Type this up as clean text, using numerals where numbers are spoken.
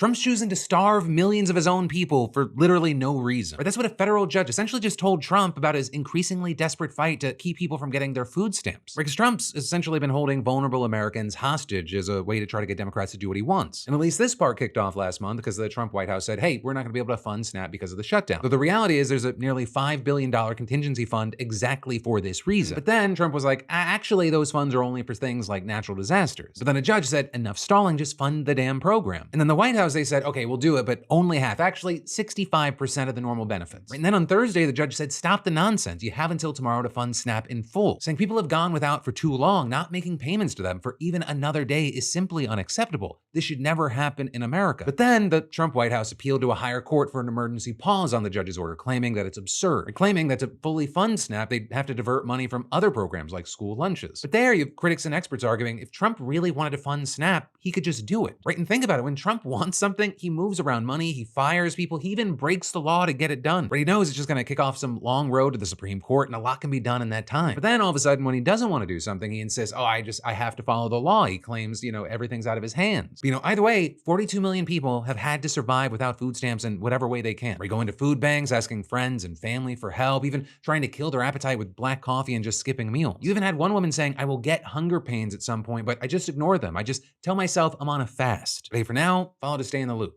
Trump's choosing to starve millions of his own people for literally no reason. That's what a federal judge essentially just told Trump about his increasingly desperate fight to keep people from getting their food stamps. Because Trump's essentially been holding vulnerable Americans hostage as a way to try to get Democrats to do what he wants. And at least this part kicked off last month because the Trump White House said, hey, we're not going to be able to fund SNAP because of the shutdown. But the reality is there's a nearly $5 billion contingency fund exactly for this reason. But then Trump was like, actually, those funds are only for things like natural disasters. But then a judge said, enough stalling, just fund the damn program. And then the White House, they said, okay, we'll do it, but only half, actually 65% of the normal benefits. And then on Thursday, the judge said, stop the nonsense. You have until tomorrow to fund SNAP in full, saying people have gone without for too long. Not making payments to them for even another day is simply unacceptable. This should never happen in America. But then the Trump White House appealed to a higher court for an emergency pause on the judge's order, claiming that it's absurd, and claiming that to fully fund SNAP, they'd have to divert money from other programs like school lunches. But there you have critics and experts arguing if Trump really wanted to fund SNAP, he could just do it, right? And think about it, when Trump wants something, he moves around money, he fires people, he even breaks the law to get it done. But he knows it's just gonna kick off some long road to the Supreme Court, and a lot can be done in that time. But then all of a sudden, when he doesn't want to do something, he insists, oh, I have to follow the law. He claims, everything's out of his hands. But, either way, 42 million people have had to survive without food stamps in whatever way they can. They go into food banks, asking friends and family for help, even trying to kill their appetite with black coffee and just skipping meals. You even had one woman saying, I will get hunger pains at some point, but I just ignore them. I just tell myself I'm on a fast. But hey, for now, follow to stay in the loop.